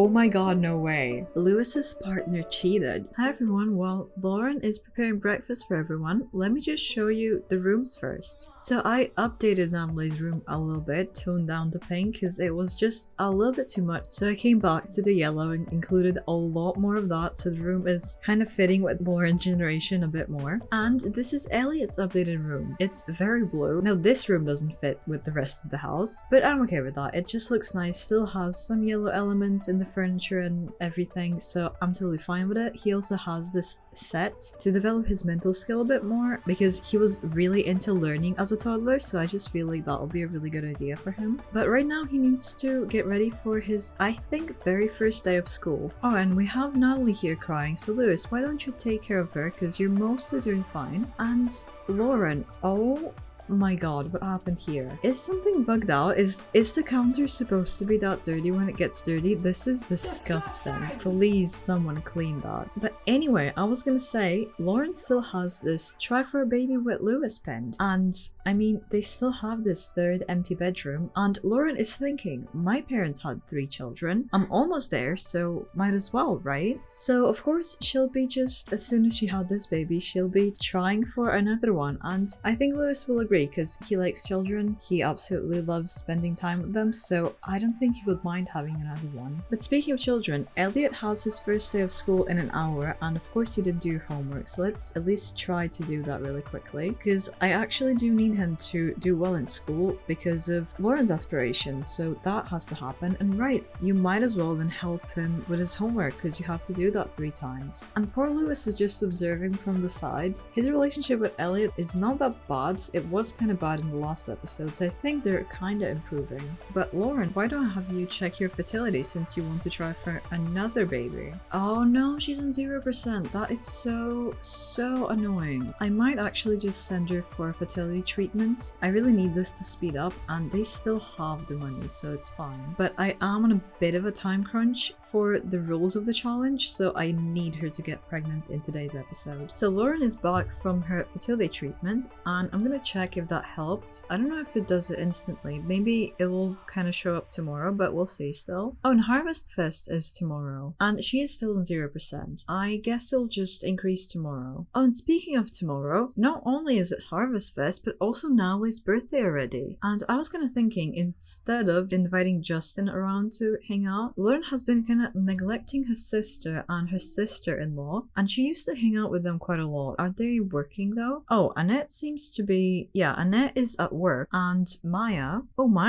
Oh my god, no way. Lewis's partner cheated. Hi everyone, while Lauren is preparing breakfast for everyone, let me just show you the rooms first. So I updated Natalie's room a little bit, toned down the pink because it was just a little bit too much. So I came back to the yellow and included a lot more of that, so the room is kind of fitting with Lauren's generation a bit more. And this is Elliot's updated room. It's very blue. Now this room doesn't fit with the rest of the house, but I'm okay with that. It just looks nice, still has some yellow elements in the furniture and everything, so I'm totally fine with it. He also has this set to develop his mental skill a bit more because he was really into learning as a toddler, so I just feel like that'll be a really good idea for him. But right now he needs to get ready for his, I think, very first day of school. Oh, and we have Natalie here crying, so Lewis, why don't you take care of her because you're mostly doing fine. And Lauren, oh my god, what happened here? Is something bugged out? Is the counter supposed to be that dirty when it gets dirty? This is disgusting. Please someone clean that. But anyway, I was gonna say, Lauren still has this try for a baby with Lewis pinned. And I mean, they still have this third empty bedroom. And Lauren is thinking, my parents had 3 children. I'm almost there, so might as well, right? So of course, she'll be just, as soon as she had this baby, she'll be trying for another one. And I think Lewis will agree because he likes children. He absolutely loves spending time with them, so I don't think he would mind having another one. But speaking of children, Elliot has his first day of school in an hour, and of course he didn't do your homework, so let's at least try to do that really quickly, because I actually do need him to do well in school because of Lauren's aspirations, so that has to happen. And right, you might as well then help him with his homework because you have to do that 3 times. And poor Lewis is just observing from the side. His relationship with Elliot is not that bad. It was kind of bad in the last episode, so I think they're kind of improving. But Lauren, why don't I have you check your fertility since you want to try for another baby? Oh no, she's on 0%. That is so annoying. I might actually just send her for a fertility treatment. I really need this to speed up, and they still have the money, so it's fine. But I am on a bit of a time crunch for the rules of the challenge, so I need her to get pregnant in today's episode. So Lauren is back from her fertility treatment, and I'm gonna check if that helped. I don't know if it does it instantly. Maybe it will kind of show up tomorrow, but we'll see still. Oh, and Harvest Fest is tomorrow, and she is still on 0%. I guess it'll just increase tomorrow. Oh, and speaking of tomorrow, not only is it Harvest Fest, but also Natalie's birthday already. And I was kind of thinking, instead of inviting Justin around to hang out, Lauren has been kind of neglecting her sister and her sister-in-law, and she used to hang out with them quite a lot. Are they working though? Oh, Annette seems to be, yeah, Annette is at work, and Maya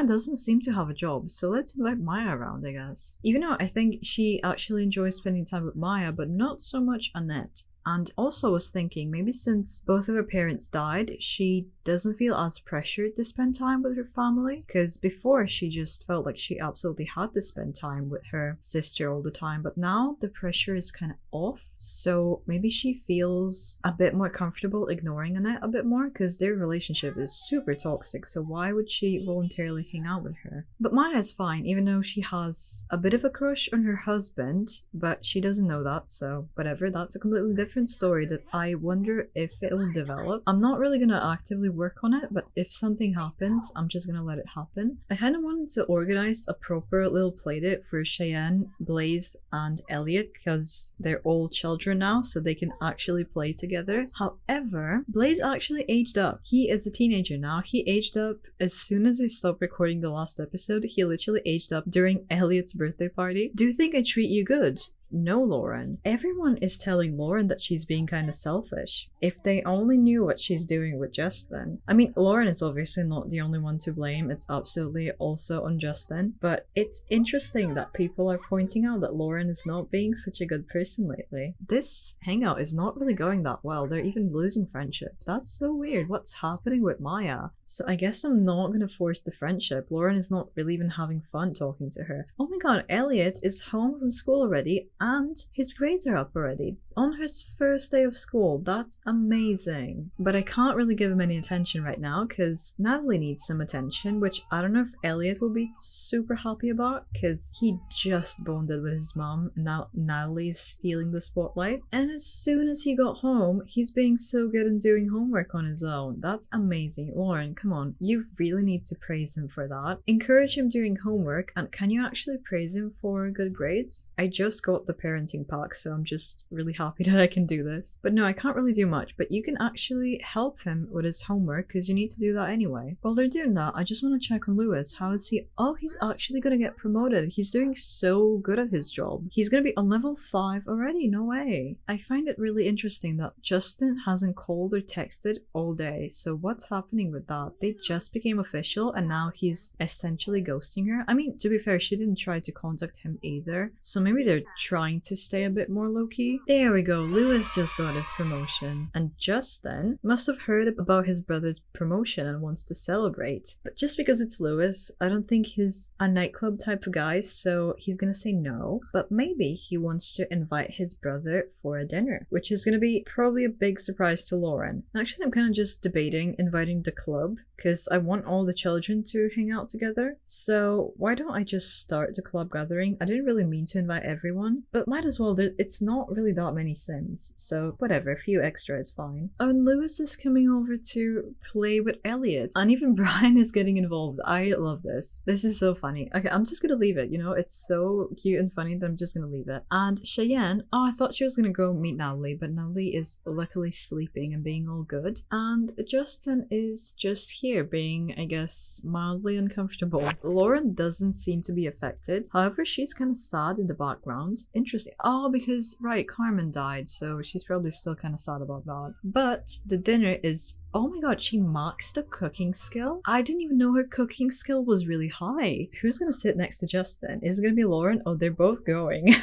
doesn't seem to have a job, so let's invite Maya around, I guess. Even though I think she actually enjoys spending time with Maya, but not so much Annette. And also was thinking, maybe since both of her parents died, she doesn't feel as pressured to spend time with her family, because before she just felt like she absolutely had to spend time with her sister all the time, but now the pressure is kind of off, so maybe she feels a bit more comfortable ignoring Annette a bit more, because their relationship is super toxic, so why would she voluntarily hang out with her? But Maya is fine, even though she has a bit of a crush on her husband, but she doesn't know that, so whatever. That's a completely different story that I wonder if it will develop. I'm not really gonna actively work on it, but if something happens, I'm just gonna let it happen. I kind of wanted to organize a proper little playdate for Cheyenne, Blaze, and Elliot because they're all children now, so they can actually play together. However, Blaze actually aged up. He is a teenager now. He aged up as soon as I stopped recording the last episode. He literally aged up during Elliot's birthday party. Do you think I treat you good? No, Lauren. Everyone is telling Lauren that she's being kind of selfish. If they only knew what she's doing with Justin. I mean, Lauren is obviously not the only one to blame. It's absolutely also on Justin. But it's interesting that people are pointing out that Lauren is not being such a good person lately. This hangout is not really going that well. They're even losing friendship. That's so weird. What's happening with Maya? So I guess I'm not gonna force the friendship. Lauren is not really even having fun talking to her. Oh my god, Elliot is home from school already, and his grades are up already. on his first day of school. That's amazing. But I can't really give him any attention right now because Natalie needs some attention, which I don't know if Elliot will be super happy about because he just bonded with his mom and now Natalie is stealing the spotlight. And as soon as he got home, he's being so good and doing homework on his own. That's amazing. Lauren, come on, you really need to praise him for that. Encourage him doing homework, and can you actually praise him for good grades? I just got the parenting pack, so I'm just really happy that I can do this. But no, I can't really do much, but you can actually help him with his homework because you need to do that anyway. While they're doing that, I just want to check on Lewis. How is he? Oh, he's actually going to get promoted. He's doing so good at his job. He's going to be on level 5 already. No way. I find it really interesting that Justin hasn't called or texted all day. So what's happening with that? They just became official and now he's essentially ghosting her. I mean, to be fair, she didn't try to contact him either. So maybe they're trying to stay a bit more low-key. There we go. Lewis just got his promotion. And Justin must have heard about his brother's promotion and wants to celebrate. But just because it's Lewis, I don't think he's a nightclub type of guy, so he's gonna say no. But maybe he wants to invite his brother for a dinner, which is gonna be probably a big surprise to Lauren. Actually, I'm kind of just debating inviting the club because I want all the children to hang out together. So why don't I just start the club gathering? I didn't really mean to invite everyone, but might as well. It's not really that many Sims, so whatever, a few extra is fine. Oh, and Lewis is coming over to play with Elliot, and even Brian is getting involved. I love this. This is so funny. Okay, I'm just gonna leave it, you know, it's so cute and funny that I'm just gonna leave it. And Cheyenne, oh, I thought she was gonna go meet Natalie, but Natalie is luckily sleeping and being all good. And Justin is just here being, I guess, mildly uncomfortable. Lauren doesn't seem to be affected. However, she's kind of sad in the background. Interesting. Oh, because, right, Carmen died, so she's probably still kind of sad about that. But the dinner is... Oh my god, she maxed the cooking skill? I didn't even know her cooking skill was really high. Who's gonna sit next to Justin? Is it gonna be Lauren? Oh, they're both going.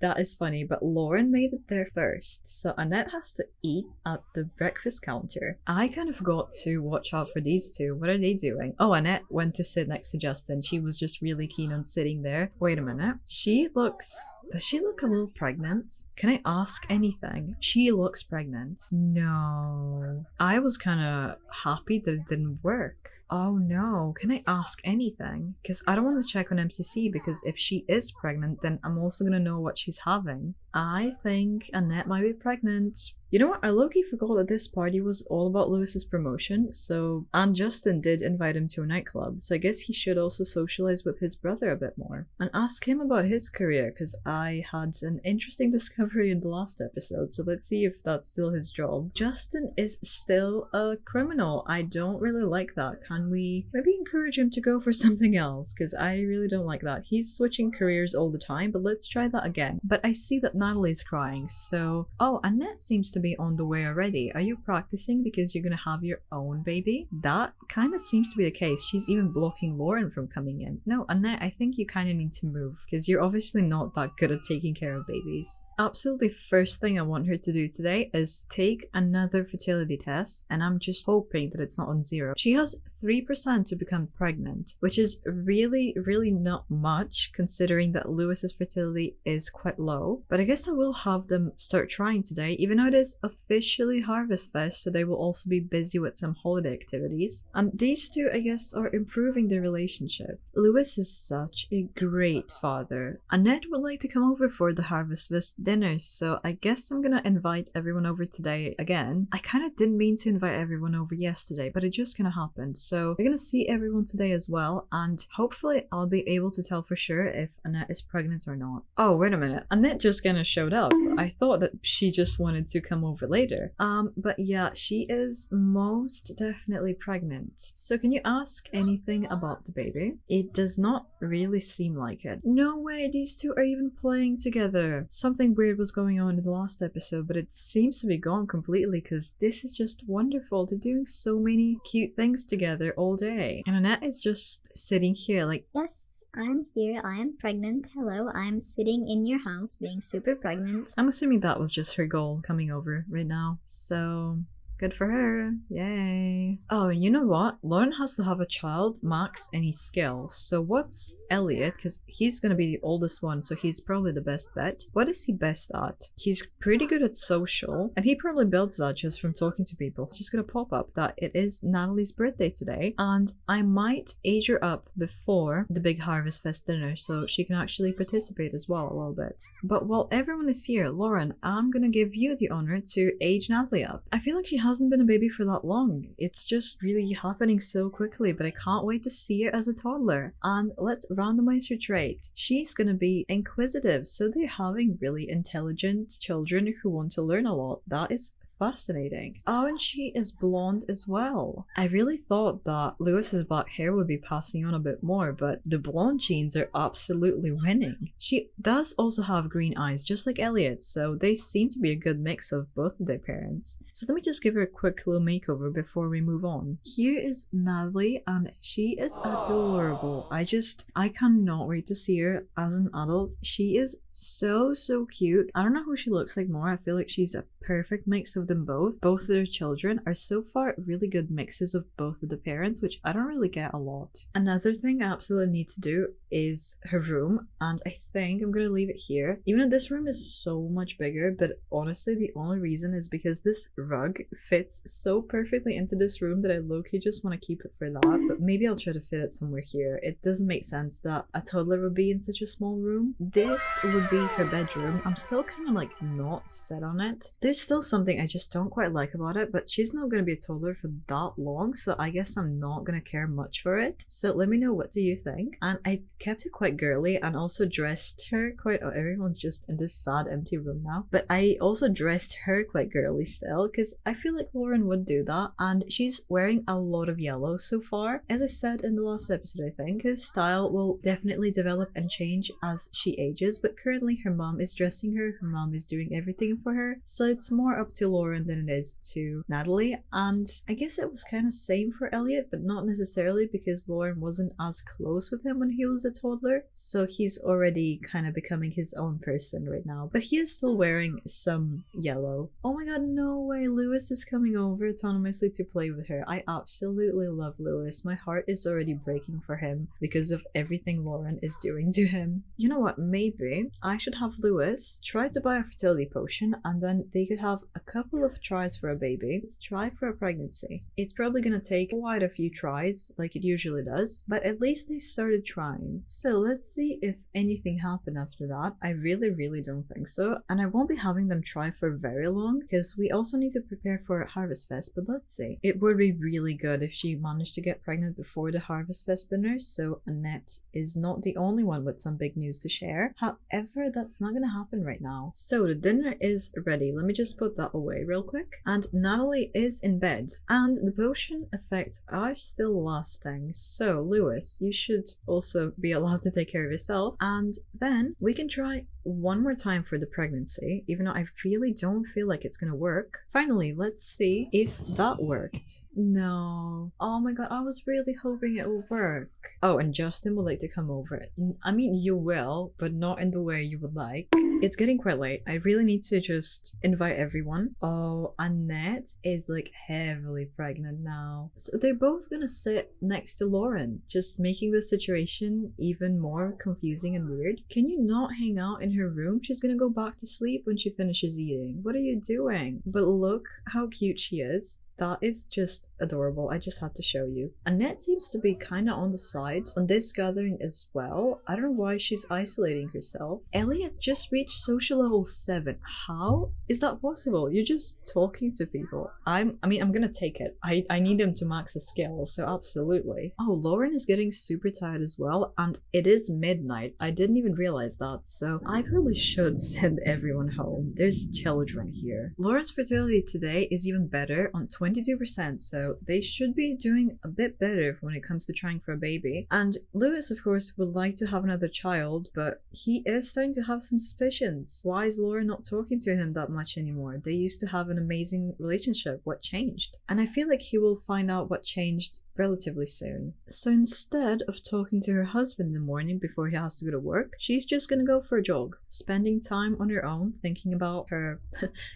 That is funny, but Lauren made it there first. So Annette has to eat at the breakfast counter. I kind of forgot to watch out for these two. What are they doing? Oh, Annette went to sit next to Justin. She was just really keen on sitting there. Wait a minute. She looks... Does she look a little pregnant? Can I ask anything? She looks pregnant. No. I was kind of happy that it didn't work. Oh no, can I ask anything? Because I don't want to check on MCC because if she is pregnant, then I'm also going to know what she's having. I think Annette might be pregnant. You know what? I low-key forgot that this party was all about Lewis's promotion, so... And Justin did invite him to a nightclub, so I guess he should also socialize with his brother a bit more. And ask him about his career, because I had an interesting discovery in the last episode, so let's see if that's still his job. Justin is still a criminal. I don't really like that. Can we maybe encourage him to go for something else? Because I really don't like that. He's switching careers all the time, but let's try that again. But I see that Natalie's crying, so... Oh, Annette seems to be on the way already. Are you practicing because you're gonna have your own baby? That kind of seems to be the case. She's even blocking Lauren from coming in. No, Annette, I think you kind of need to move because you're obviously not that good at taking care of babies. Absolutely first thing I want her to do today is take another fertility test, and I'm just hoping that it's not on 0. She has 3% to become pregnant, which is really not much considering that Lewis's fertility is quite low. But I guess I will have them start trying today, even though it is officially Harvest Fest, so they will also be busy with some holiday activities. And these two, I guess, are improving their relationship. Lewis is such a great father. Annette would like to come over for the Harvest Fest dinner, so I guess I'm gonna invite everyone over today again. I kind of didn't mean to invite everyone over yesterday, but it just kind of happened. So we're gonna see everyone today as well, and hopefully I'll be able to tell for sure if Annette is pregnant or not. Oh, wait a minute. Annette just kind of showed up. I thought that she just wanted to come over later. But yeah, she is most definitely pregnant. So can you ask anything about the baby? It does not really seem like it. No way, these two are even playing together. Something weird was going on in the last episode, but it seems to be gone completely because this is just wonderful. They're doing so many cute things together all day. And Annette is just sitting here like, yes, I'm here. I am pregnant. Hello, I'm sitting in your house being super pregnant. I'm assuming that was just her goal coming over right now. So... Good for her. Yay. Oh, and you know what? Lauren has to have a child, max any skill. So what's Elliot? Because he's gonna be the oldest one, so he's probably the best bet. What is he best at? He's pretty good at social, and he probably builds that just from talking to people. It's just gonna pop up that it is Natalie's birthday today, and I might age her up before the big Harvest Fest dinner so she can actually participate as well a little bit. But while everyone is here, Lauren, I'm gonna give you the honor to age Natalie up. I feel like she hasn't been a baby for that long. It's just really happening so quickly, but I can't wait to see her as a toddler. And let's randomize her trait. She's gonna be inquisitive, so they're having really intelligent children who want to learn a lot. That is fascinating. Oh, and she is blonde as well. I really thought that Lewis's black hair would be passing on a bit more, but the blonde genes are absolutely winning. She does also have green eyes, just like Elliot, so they seem to be a good mix of both of their parents. So let me just give her a quick little makeover before we move on. Here is Natalie, and she is adorable. I cannot wait to see her as an adult. She is so cute. I don't know who she looks like more. I feel like she's a perfect mix of them both. Both of their children are so far really good mixes of both of the parents, which I don't really get a lot. Another thing I absolutely need to do is her room, and I think I'm gonna leave it here. Even though this room is so much bigger, but honestly the only reason is because this rug fits so perfectly into this room that I low-key just want to keep it for that, but maybe I'll try to fit it somewhere here. It doesn't make sense that a toddler would be in such a small room. This would be her bedroom. I'm still kind of like not set on it. There's still something I just don't quite like about it, but she's not going to be a toddler for that long, so I guess I'm not going to care much for it. So let me know, what do you think? And I kept it quite girly and also dressed her quite... Oh, everyone's just in this sad empty room now. But I also dressed her quite girly still, because I feel like Lauren would do that, and she's wearing a lot of yellow so far. As I said in the last episode, I think her style will definitely develop and change as she ages, but currently her mom is dressing her mom is doing everything for her, so it's more up to Lauren than it is to Natalie. And I guess it was kind of same for Elliot, but not necessarily, because Lauren wasn't as close with him when he was a toddler, so he's already kind of becoming his own person right now, but he is still wearing some yellow. Oh my god, no way, Lewis is coming over autonomously to play with her. I absolutely love Lewis. My heart is already breaking for him because of everything Lauren is doing to him. You know what, maybe I should have Lewis try to buy a fertility potion, and then they could have a couple of tries for a baby. Let's try for a pregnancy. It's probably gonna take quite a few tries, like it usually does, but at least they started trying. So let's see if anything happened after that. I really don't think so, and I won't be having them try for very long because we also need to prepare for Harvest Fest, but let's see. It would be really good if she managed to get pregnant before the Harvest Fest dinner, so Annette is not the only one with some big news to share. However, that's not gonna happen right now. So the dinner is ready. Let me just put that away real quick. And Natalie is in bed, and the potion effects are still lasting. So Lewis, you should also be allowed to take care of yourself, and then we can try one more time for the pregnancy, even though I really don't feel like it's gonna work. Finally, let's see if that worked. No. Oh my god, I was really hoping it would work. Oh, and Justin would like to come over. I mean, you will, but not in the way you would like. It's getting quite late. I really need to just invite everyone. Oh, Annette is like heavily pregnant now. So they're both gonna sit next to Lauren, just making the situation even more confusing and weird. Can you not hang out in her room? She's gonna go back to sleep when she finishes eating. What are you doing? But look how cute she is. That is just adorable. I just had to show you. Annette seems to be kind of on the side on this gathering as well. I don't know why she's isolating herself. Elliot just reached social level 7. How is that possible? You're just talking to people. I mean, I'm gonna take it. I need him to max his skill, so absolutely. Oh, Lauren is getting super tired as well, and it is midnight. I didn't even realize that, so I probably should send everyone home. There's children here. Lauren's fertility today is even better on 22%, so they should be doing a bit better when it comes to trying for a baby. And Lewis, of course, would like to have another child, but he is starting to have some suspicions. Why is Laura not talking to him that much anymore? They used to have an amazing relationship. What changed? And I feel like he will find out what changed relatively soon. So instead of talking to her husband in the morning before he has to go to work, she's just gonna go for a jog, spending time on her own, thinking about her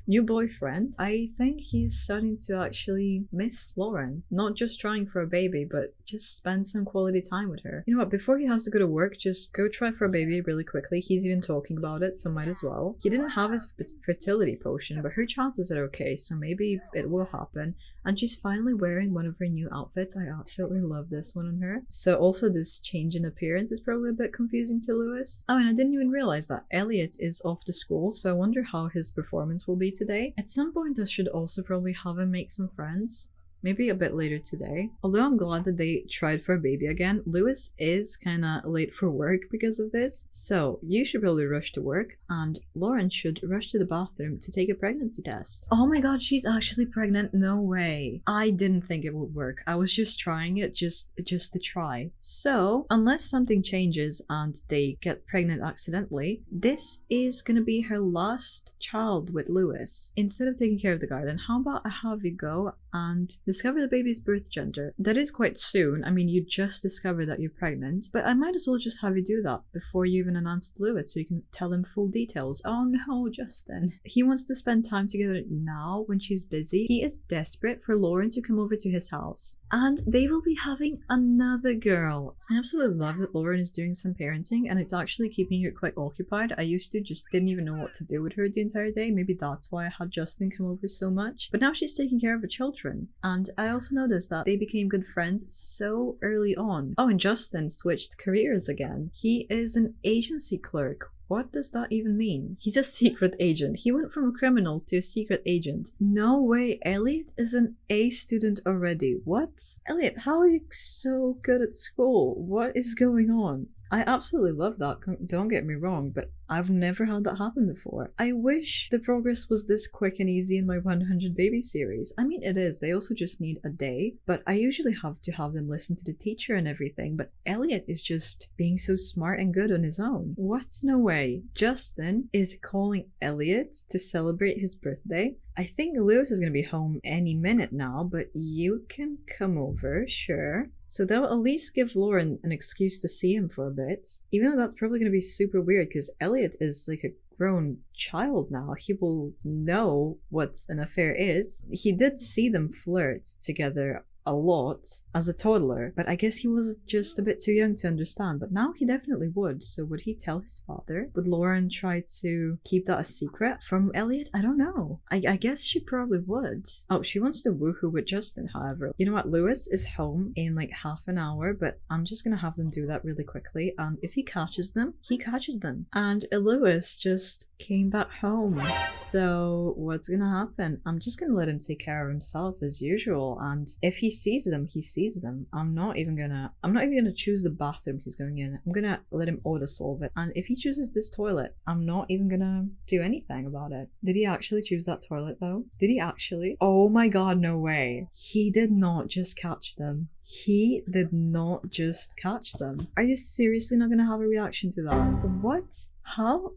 new boyfriend. I think he's starting to actually miss Lauren. Not just trying for a baby, but just spend some quality time with her. You know what, before he has to go to work, just go try for a baby really quickly. He's even talking about it, so might as well. He didn't have his fertility potion, but her chances are okay, so maybe it will happen. And she's finally wearing one of her new outfits. I absolutely love this one on her. So also this change in appearance is probably a bit confusing to Lewis. Oh, and I didn't even realize that Elliot is off to school, so I wonder how his performance will be today. At some point I should also probably have him make some friends. Maybe a bit later today. Although I'm glad that they tried for a baby again, Lewis is kinda late for work because of this. So you should probably rush to work, and Lauren should rush to the bathroom to take a pregnancy test. Oh my god, she's actually pregnant? No way. I didn't think it would work. I was just trying it just to try. So unless something changes and they get pregnant accidentally, this is gonna be her last child with Lewis. Instead of taking care of the garden, how about I have you go and discover the baby's birth gender. That is quite soon. I mean, you just discovered that you're pregnant, but I might as well just have you do that before you even announce to Lewis so you can tell him full details. Oh no, Justin. He wants to spend time together now when she's busy. He is desperate for Lauren to come over to his house. And they will be having another girl. I absolutely love that Lauren is doing some parenting and it's actually keeping her quite occupied. I used to just didn't even know what to do with her the entire day. Maybe that's why I had Justin come over so much. But now she's taking care of the children. And I also noticed that they became good friends so early on. Oh, and Justin switched careers again. He is an agency clerk. What does that even mean? He's a secret agent. He went from a criminal to a secret agent. No way, Elliot is an A student already. What? Elliot, how are you so good at school? What is going on? I absolutely love that, don't get me wrong, but I've never had that happen before. I wish the progress was this quick and easy in my 100 baby series. I mean, it is, they also just need a day, but I usually have to have them listen to the teacher and everything, but Elliot is just being so smart and good on his own. What? No way. Justin is calling Elliot to celebrate his birthday. I think Lewis is going to be home any minute now, but you can come over, sure. So that will at least give Lauren an excuse to see him for a bit. Even though that's probably going to be super weird because Elliot is like a grown child now. He will know what an affair is. He did see them flirt together a lot as a toddler, but I guess he was just a bit too young to understand, but now he definitely would. So would he tell his father? Would Lauren try to keep that a secret from Elliot? I don't know. I guess she probably would. Oh, she wants to woohoo with Justin, however. You know what? Lewis is home in like half an hour, but I'm just gonna have them do that really quickly, and if he catches them, he catches them. And Lewis just came back home. So what's gonna happen? I'm just gonna let him take care of himself as usual, and if he sees them, he sees them. I'm not even gonna choose the bathroom he's going in. I'm gonna let him auto solve it. And if he chooses this toilet, I'm not even gonna do anything about it. Did he actually choose that toilet though? Did he actually? Oh my god, no way. He did not just catch them. He did not just catch them. Are you seriously not gonna have a reaction to that? What? How?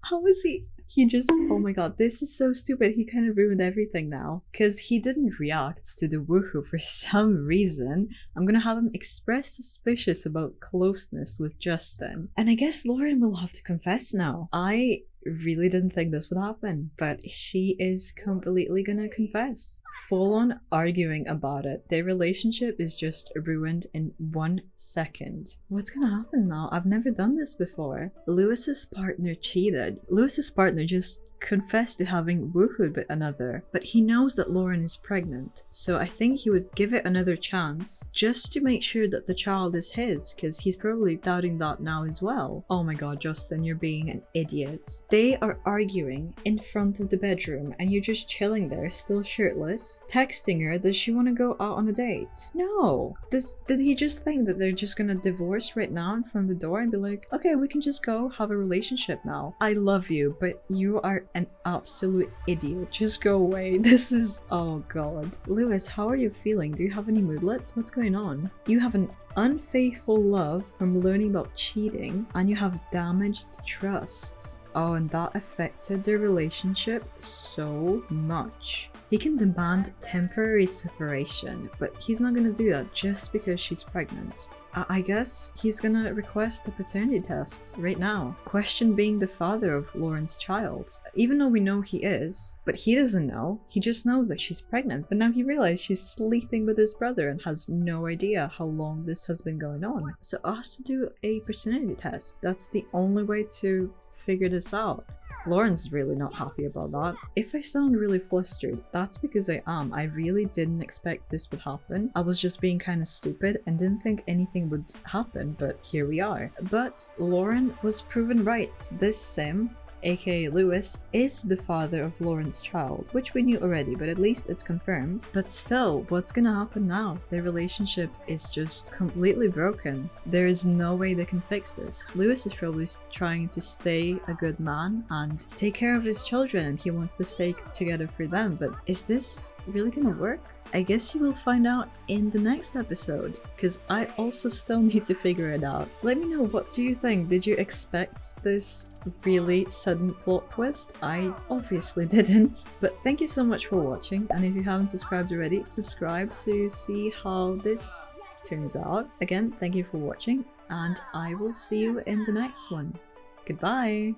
How is he? He just, oh my god, this is so stupid. He kind of ruined everything now. Because he didn't react to the woohoo for some reason. I'm gonna have him express suspicious about closeness with Justin. And I guess Lauren will have to confess now. I really didn't think this would happen, but she is completely gonna confess. Full on arguing about it. Their relationship is just ruined in 1 second. What's gonna happen now? I've never done this before. Lewis's partner cheated. Lewis's partner just confessed to having woohooed with another, but he knows that Lauren is pregnant, so I think he would give it another chance just to make sure that the child is his, because he's probably doubting that now as well. Oh my god, Justin, you're being an idiot. They are arguing in front of the bedroom and you're just chilling there, still shirtless, texting her, does she want to go out on a date? No. Did he just think that they're just gonna divorce right now in front of the door and be like, okay, we can just go have a relationship now. I love you, but you are an absolute idiot. Just go away. This is, oh god. Lewis, how are you feeling? Do you have any moodlets? What's going on? You have an unfaithful love from learning about cheating, and you have damaged trust. Oh, and that affected their relationship so much. He can demand temporary separation, but he's not gonna do that just because she's pregnant. I guess he's gonna request a paternity test right now. Question being the father of Lauren's child. Even though we know he is, but he doesn't know. He just knows that she's pregnant, but now he realized she's sleeping with his brother and has no idea how long this has been going on. So asked to do a paternity test. That's the only way to figure this out. Lauren's really not happy about that. If I sound really flustered, that's because I am. I really didn't expect this would happen. I was just being kind of stupid and didn't think anything would happen, but here we are. But Lauren was proven right. This sim, aka Lewis, is the father of Lauren's child, which we knew already, but at least it's confirmed. But still, what's gonna happen now? Their relationship is just completely broken. There is no way they can fix this. Lewis is probably trying to stay a good man and take care of his children, and he wants to stay together for them, but is this really gonna work? I guess you will find out in the next episode, because I also still need to figure it out. Let me know, what do you think? Did you expect this really sudden plot twist? I obviously didn't. But thank you so much for watching, and if you haven't subscribed already, subscribe to see how this turns out. Again, thank you for watching, and I will see you in the next one. Goodbye!